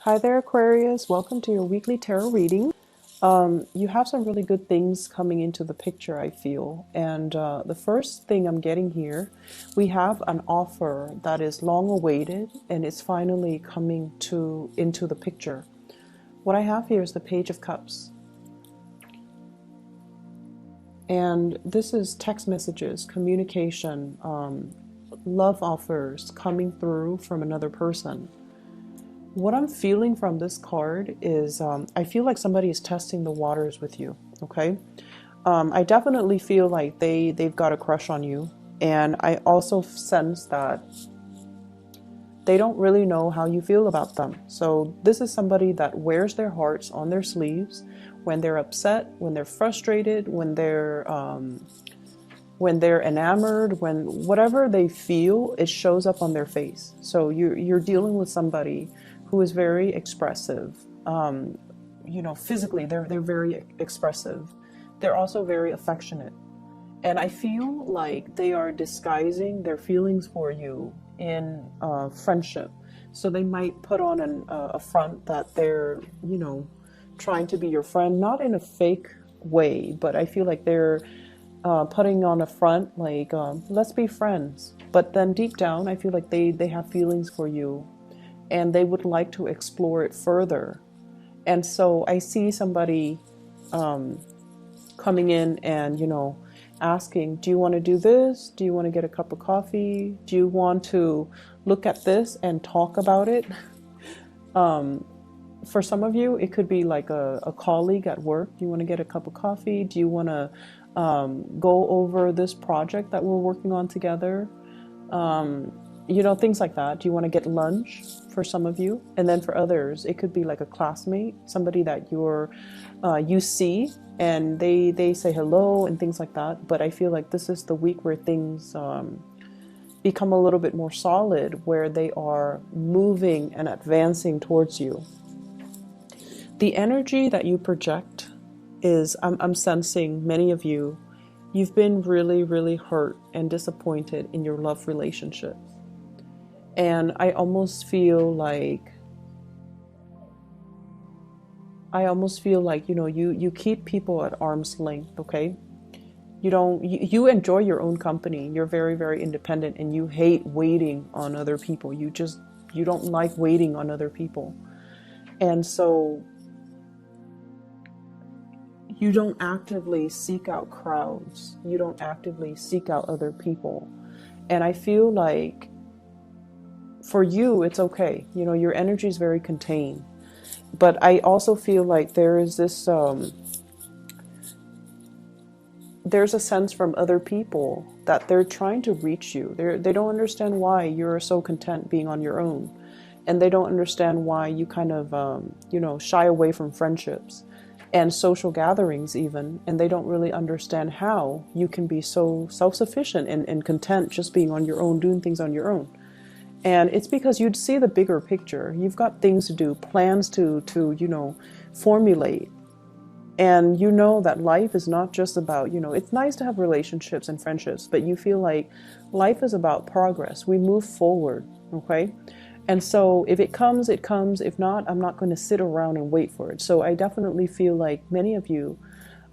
Hi there, Aquarius. Welcome to your weekly tarot reading. You have some really good things coming into the picture, I feel. And the first thing I'm getting here, we have an offer that is long awaited and it's finally coming into the picture. What I have here is the Page of Cups. And this is text messages, communication, love offers coming through from another person. What I'm feeling from this card is I feel like somebody is testing the waters with you, okay? I definitely feel like they've got a crush on you. And I also sense that they don't really know how you feel about them. So this is somebody that wears their hearts on their sleeves when they're upset, when they're frustrated, when they're enamored, when whatever they feel, it shows up on their face. So you're dealing with somebody who is very expressive. Physically, they're very expressive. They're also very affectionate. And I feel like they are disguising their feelings for you in friendship. So they might put on a front that they're, trying to be your friend, not in a fake way, but I feel like they're putting on a front like, let's be friends. But then deep down, I feel like they have feelings for you and they would like to explore it further. And so I see somebody coming in and, asking, do you want to do this? Do you want to get a cup of coffee? Do you want to look at this and talk about it? For some of you, it could be like a colleague at work. Do you want to get a cup of coffee? Do you want to go over this project that we're working on together? Things like that. Do you want to get lunch for some of you? And then for others, it could be like a classmate, somebody that you see and they say hello and things like that. But I feel like this is the week where things become a little bit more solid, where they are moving and advancing towards you. The energy that you project is, I'm sensing many of you, you've been really, really hurt and disappointed in your love relationship. And I almost feel like, you keep people at arm's length, okay? You enjoy your own company. You're very, very independent and you hate waiting on other people. You don't like waiting on other people. And so you don't actively seek out crowds. You don't actively seek out other people. And I feel like for you, it's okay. Your energy is very contained. But I also feel like there is this, there's a sense from other people that they're trying to reach you. They don't understand why you're so content being on your own. And they don't understand why you kind of, shy away from friendships and social gatherings even. And they don't really understand how you can be so self-sufficient and content just being on your own, doing things on your own. And it's because you'd see the bigger picture. You've got things to do, plans to formulate. And you know that life is not just about, it's nice to have relationships and friendships, but you feel like life is about progress. We move forward, okay? And so if it comes, it comes. If not, I'm not going to sit around and wait for it. So I definitely feel like many of you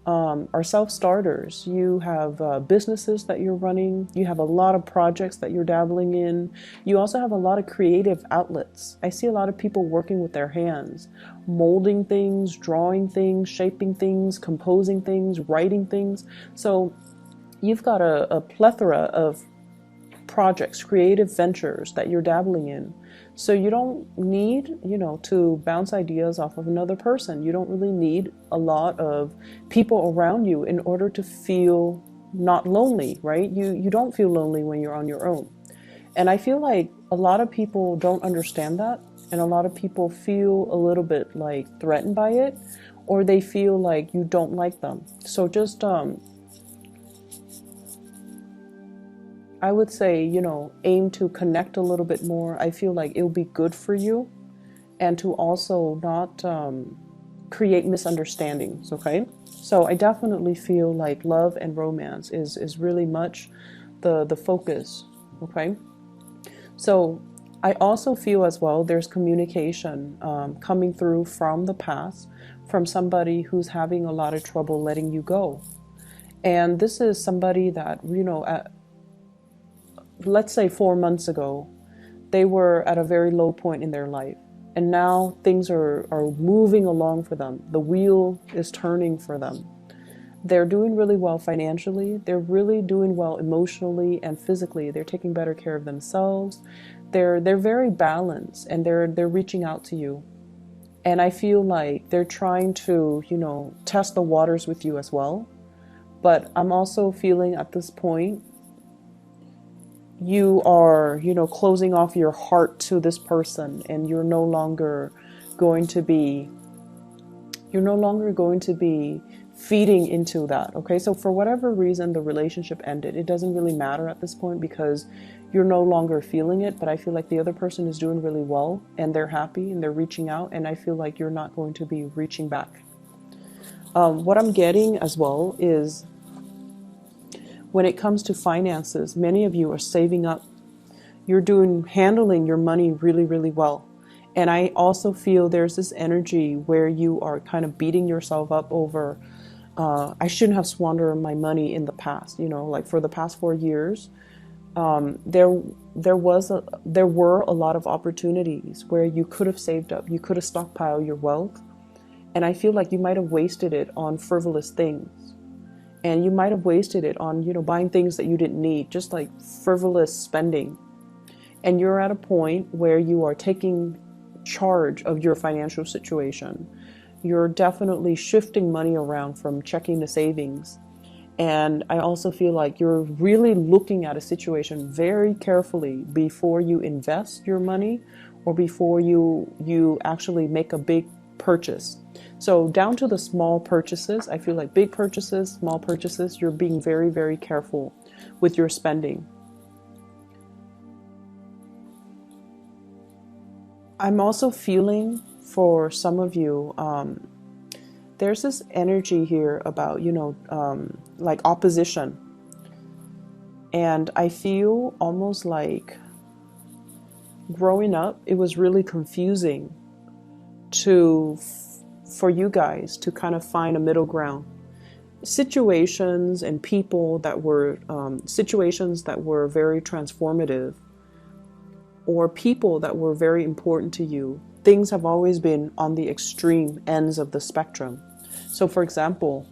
are self-starters. You have businesses that you're running. You have a lot of projects that you're dabbling in. You also have a lot of creative outlets. I see a lot of people working with their hands, molding things, drawing things, shaping things, composing things, writing things. So you've got a plethora of projects, creative ventures that you're dabbling in. So you don't need, to bounce ideas off of another person. You don't really need a lot of people around you in order to feel not lonely, right? You don't feel lonely when you're on your own. And I feel like a lot of people don't understand that. And a lot of people feel a little bit like threatened by it, or they feel like you don't like them. So just, I would say, aim to connect a little bit more. I feel like it'll be good for you, and to also not create misunderstandings, okay? So I definitely feel like love and romance is really much the focus, okay? So I also feel as well there's communication coming through from the past, from somebody who's having a lot of trouble letting you go. And this is somebody that, let's say 4 months ago, they were at a very low point in their life. And now things are moving along for them. The wheel is turning for them. They're doing really well financially. They're really doing well emotionally and physically. They're taking better care of themselves. They're very balanced, and they're reaching out to you. And I feel like they're trying to, test the waters with you as well. But I'm also feeling at this point, you are, closing off your heart to this person, and you're no longer going to be feeding into that. Okay, so for whatever reason the relationship ended, it doesn't really matter at this point because you're no longer feeling it. But I feel like the other person is doing really well, and they're happy, and they're reaching out, and I feel like you're not going to be reaching back. What I'm getting as well is, when it comes to finances, many of you are saving up. You're handling your money really, really well. And I also feel there's this energy where you are kind of beating yourself up over, I shouldn't have squandered my money in the past. Like for the past 4 years, there were a lot of opportunities where you could have saved up. You could have stockpiled your wealth. And I feel like you might have wasted it on frivolous things. And you might have wasted it on, buying things that you didn't need, just like frivolous spending. And you're at a point where you are taking charge of your financial situation. You're definitely shifting money around from checking to savings. And I also feel like you're really looking at a situation very carefully before you invest your money or before you actually make a big purchase. So down to the small purchases, I feel like big purchases, small purchases, you're being very, very careful with your spending. I'm also feeling for some of you, there's this energy here about, like opposition. And I feel almost like growing up, it was really confusing for you guys to kind of find a middle ground. Situations and people that were very transformative, or people that were very important to you, things have always been on the extreme ends of the spectrum. So for example,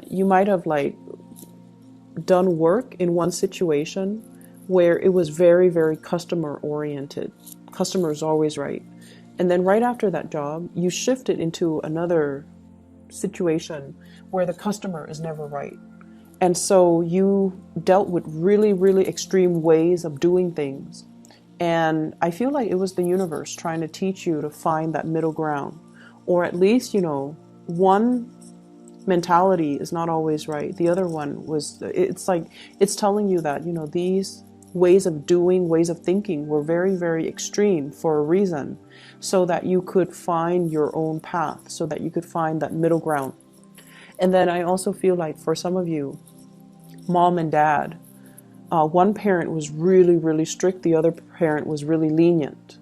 you might have done work in one situation where it was very, very customer oriented. Customer is always right. And then right after that job, you shift it into another situation where the customer is never right. And so you dealt with really, really extreme ways of doing things. And I feel like it was the universe trying to teach you to find that middle ground. Or at least, one mentality is not always right. The other one it's telling you that, these ways of doing, ways of thinking were very, very extreme for a reason, so that you could find your own path, so that you could find that middle ground. And then I also feel like for some of you, mom and dad, one parent was really, really strict, the other parent was really lenient.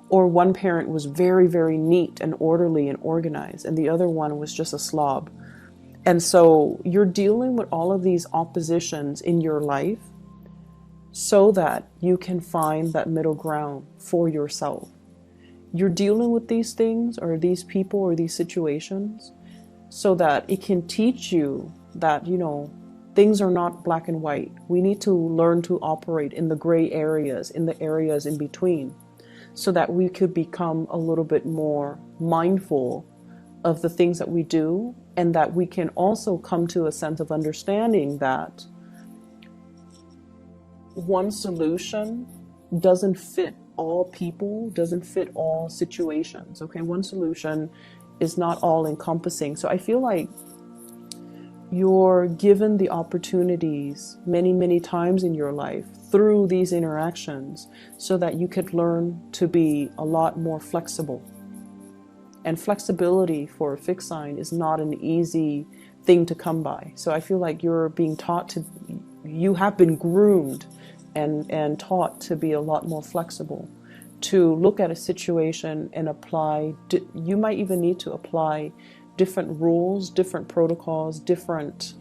Or one parent was very, very neat and orderly and organized, and the other one was just a slob. And so you're dealing with all of these oppositions in your life so that you can find that middle ground for yourself. You're dealing with these things or these people or these situations so that it can teach you that, things are not black and white. We need to learn to operate in the gray areas, in the areas in between, so that we could become a little bit more mindful of the things that we do, and that we can also come to a sense of understanding that one solution doesn't fit all people, doesn't fit all situations. Okay, one solution is not all encompassing. So I feel like you're given the opportunities many, many times in your life through these interactions so that you could learn to be a lot more flexible. And flexibility for a fixed sign is not an easy thing to come by. So I feel like you're being taught you have been groomed and taught to be a lot more flexible, to look at a situation and apply. You might even need to apply different rules, different protocols, different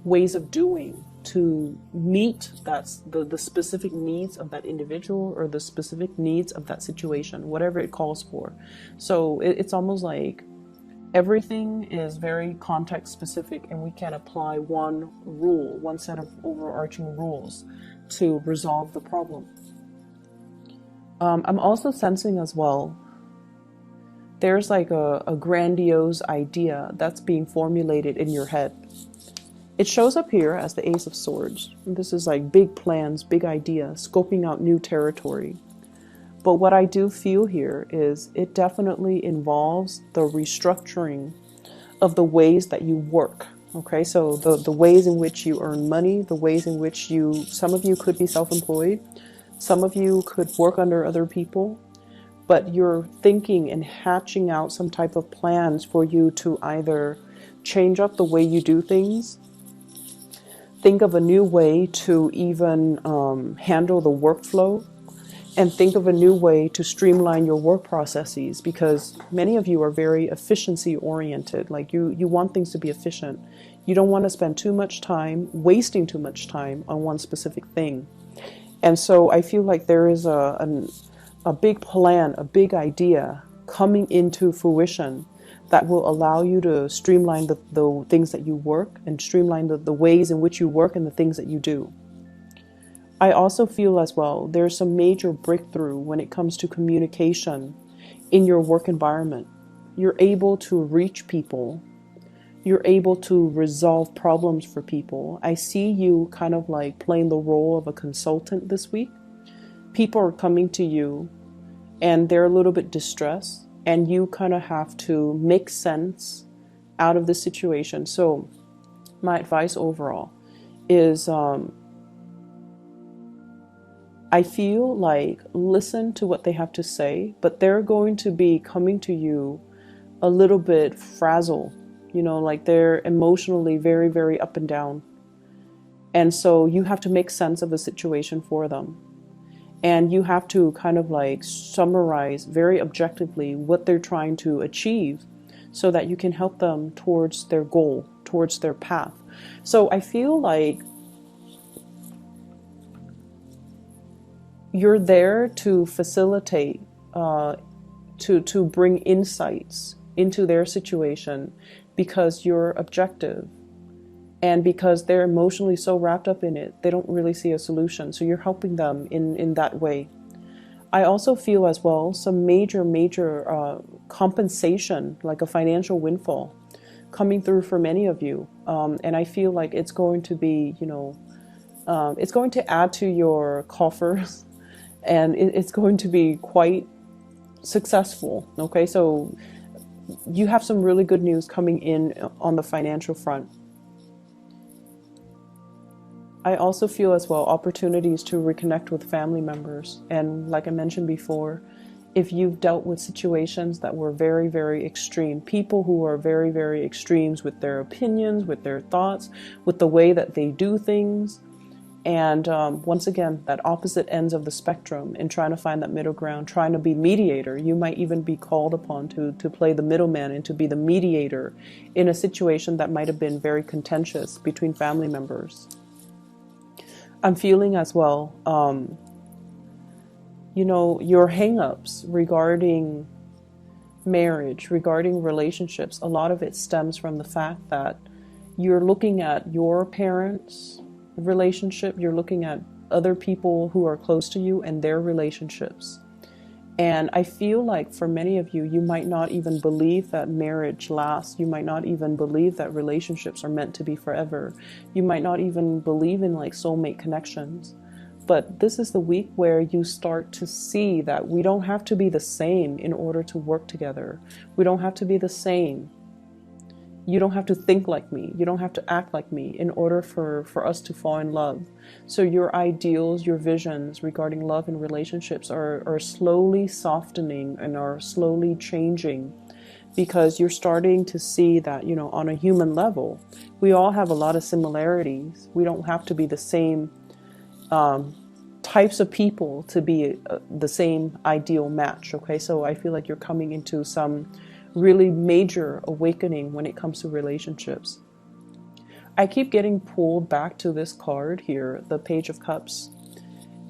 ways of doing to meet the specific needs of that individual or the specific needs of that situation, whatever it calls for. So it's almost like everything is very context specific, and we can apply one rule, one set of overarching rules to resolve the problem. I'm also sensing as well, there's like a grandiose idea that's being formulated in your head. It shows up here as the Ace of Swords. This is like big plans, big idea, scoping out new territory. But what I do feel here is it definitely involves the restructuring of the ways that you work. Okay, so the ways in which you earn money, the ways in which some of you could be self-employed, some of you could work under other people, but you're thinking and hatching out some type of plans for you to either change up the way you do things, think of a new way to even handle the workflow, and think of a new way to streamline your work processes, because many of you are very efficiency oriented. Like you want things to be efficient. You don't want to spend too much time, wasting too much time on one specific thing. And so I feel like there is a big plan, a big idea coming into fruition that will allow you to streamline the things that you work, and streamline the ways in which you work and the things that you do. I also feel as well, there's some major breakthrough when it comes to communication in your work environment. You're able to reach people. You're able to resolve problems for people. I see you kind of like playing the role of a consultant this week. People are coming to you and they're a little bit distressed, and you kind of have to make sense out of the situation. So my advice overall is, I feel like listen to what they have to say, but they're going to be coming to you a little bit frazzled, like they're emotionally very, very up and down. And so you have to make sense of the situation for them. And you have to kind of like summarize very objectively what they're trying to achieve so that you can help them towards their goal, towards their path. So I feel like you're there to facilitate, to bring insights into their situation, because you're objective, and because they're emotionally so wrapped up in it, they don't really see a solution. So you're helping them in that way. I also feel as well some major compensation, like a financial windfall, coming through for many of you. And I feel like it's going to be, it's going to add to your coffers. And it's going to be quite successful. Okay, so you have some really good news coming in on the financial front. I also feel as well opportunities to reconnect with family members. And like I mentioned before, if you've dealt with situations that were very, very extreme, people who are very, very extremes with their opinions, with their thoughts, with the way that they do things, and once again, that opposite ends of the spectrum, and trying to find that middle ground, trying to be mediator. You might even be called upon to play the middleman and to be the mediator in a situation that might have been very contentious between family members. I'm feeling as well, your hang-ups regarding marriage, regarding relationships, a lot of it stems from the fact that you're looking at your parents' relationship, you're looking at other people who are close to you and their relationships. And I feel like for many of you, you might not even believe that marriage lasts. You might not even believe that relationships are meant to be forever. You might not even believe in like soulmate connections. But this is the week where you start to see that we don't have to be the same in order to work together. We don't have to be the same. You don't have to think like me. You don't have to act like me in order for us to fall in love. So your ideals, your visions regarding love and relationships are slowly softening and are slowly changing, because you're starting to see that, on a human level, we all have a lot of similarities. We don't have to be the same types of people to be the same ideal match. Okay, so I feel like you're coming into some really major awakening when it comes to relationships. I keep getting pulled back to this card here, the Page of Cups,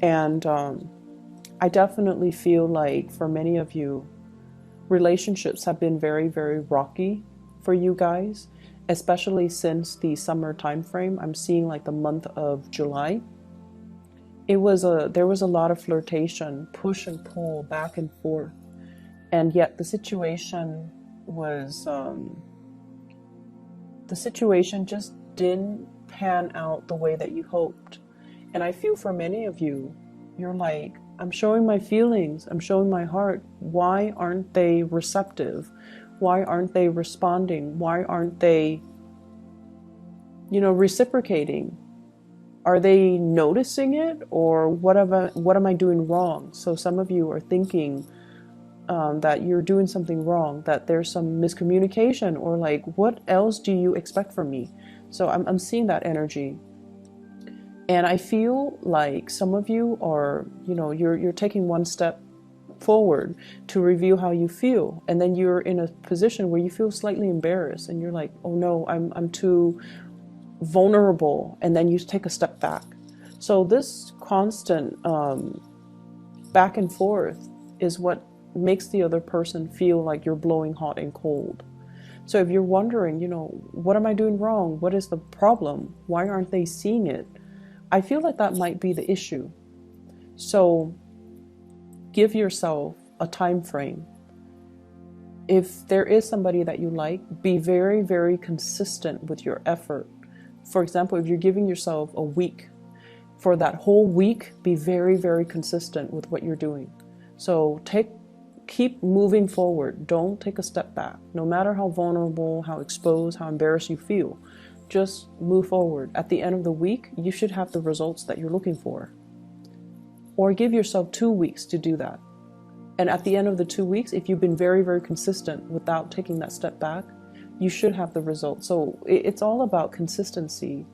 and I definitely feel like for many of you, relationships have been very, very rocky for you guys, especially since the summer time frame. I'm seeing like the month of July. There was a lot of flirtation, push and pull, back and forth, and yet the situation just didn't pan out the way that you hoped. And I feel for many of you, you're like, I'm showing my feelings, I'm showing my heart. Why aren't they receptive? Why aren't they responding? Why aren't they, reciprocating? Are they noticing it, or what am I doing wrong? So some of you are thinking that you're doing something wrong, that there's some miscommunication, or like, what else do you expect from me? So I'm seeing that energy. And I feel like some of you are, you're taking one step forward to reveal how you feel. And then you're in a position where you feel slightly embarrassed and you're like, oh no, I'm too vulnerable. And then you take a step back. So this constant back and forth is what makes the other person feel like you're blowing hot and cold. So if you're wondering, what am I doing wrong? What is the problem? Why aren't they seeing it? I feel like that might be the issue. So give yourself a time frame. If there is somebody that you like, be very, very consistent with your effort. For example, if you're giving yourself a week, for that whole week, be very, very consistent with what you're doing. So keep moving forward. Don't take a step back. No matter how vulnerable, how exposed, how embarrassed you feel, just move forward. At the end of the week, you should have the results that you're looking for. Or give yourself 2 weeks to do that. And at the end of the 2 weeks, if you've been very, very consistent without taking that step back, you should have the results. So it's all about consistency.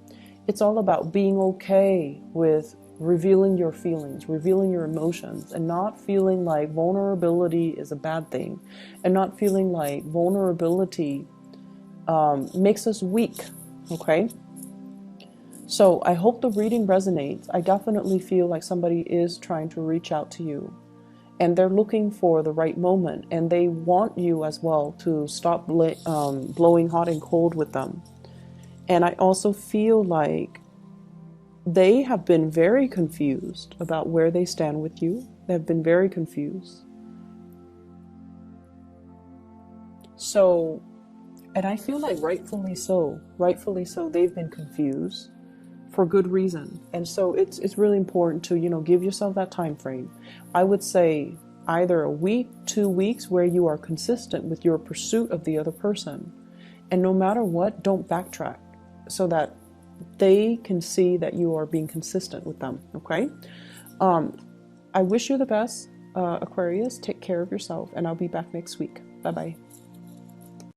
It's all about being okay with revealing your feelings, revealing your emotions, and not feeling like vulnerability is a bad thing, and not feeling like vulnerability makes us weak. Okay? So I hope the reading resonates. I definitely feel like somebody is trying to reach out to you, and they're looking for the right moment, and they want you as well to stop blowing hot and cold with them. And I also feel like they have been very confused about where they stand with you. They've been very confused. So, and I feel like rightfully so, they've been confused for good reason. And so it's really important to, give yourself that time frame. I would say either a week, 2 weeks, where you are consistent with your pursuit of the other person. And no matter what, don't backtrack, so that they can see that you are being consistent with them. Okay? I wish you the best, Aquarius. Take care of yourself, and I'll be back next week. Bye-bye.